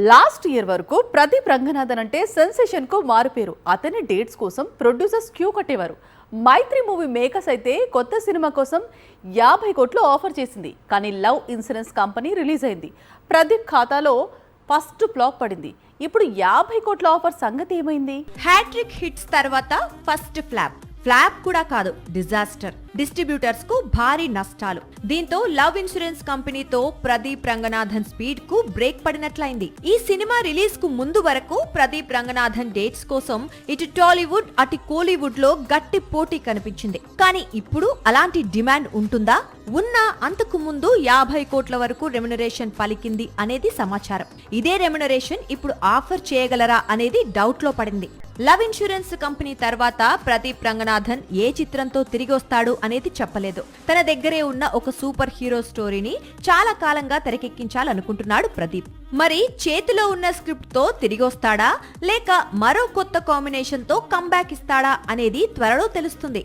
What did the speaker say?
Last year వరకు ప్రదీప్ రంగనాథన్ అంటే sensation కు మారుపేరు. అతని డేట్స్ కోసం ప్రొడ్యూసర్స్ క్యూ కట్టేవారు. మైత్రి మూవీ మేకర్స్ అయితే కొత్త సినిమా కోసం 50 కోట్లు ఆఫర్ చేసింది. కానీ లవ్ ఇన్సూరెన్స్ కంపెనీ రిలీజ్ అయింది. ప్రదీప్ ఖాతాలో ఫస్ట్ ఫ్లాప్ పడింది. ఇప్పుడు 50 కోట్ల ఆఫర్ సంగతి ఏమైంది? హ్యాట్రిక్ హిట్స్ తర్వాత ఫస్ట్ ఫ్లాప్ కూడా కాదు, డిజాస్టర్. డిస్ట్రిబ్యూటర్స్ కు భారీ నష్టాలు. దీంతో లవ్ ఇన్సూరెన్స్ కంపెనీతో ప్రదీప్ రంగనాథన్ స్పీడ్ కు బ్రేక్ పడినట్లయింది. ఈ సినిమా రిలీజ్ కు ముందు వరకు ప్రదీప్ రంగనాథన్ డేట్స్ కోసం ఇటు టాలీవుడ్ అటు కోలీవుడ్ లో గట్టి పోటీ కనిపించింది. కానీ ఇప్పుడు అలాంటి డిమాండ్ ఉంటుందా? ఉన్నా అంతకు ముందు 50 కోట్ల వరకు రెమ్యునరేషన్ పలికింది అనేది సమాచారం. ఇదే రెమ్యునరేషన్ ఇప్పుడు ఆఫర్ చేయగలరా అనేది డౌట్ లో పడింది. లవ్ ఇన్సూరెన్స్ కంపెనీ తర్వాత ప్రదీప్ రంగనాథన్ ఏ చిత్రంతో తిరిగి వస్తాడు అనేది చెప్పలేదు. తన దగ్గరే ఉన్న ఒక సూపర్ హీరో స్టోరీని చాలా కాలంగా తెరకెక్కించాలనుకుంటున్నాడు ప్రదీప్. మరి చేతిలో ఉన్న స్క్రిప్ట్ తో తిరిగి వస్తాడా లేక మరో కొత్త కాంబినేషన్ తో కంబ్యాక్ ఇస్తాడా అనేది త్వరలో తెలుస్తుంది.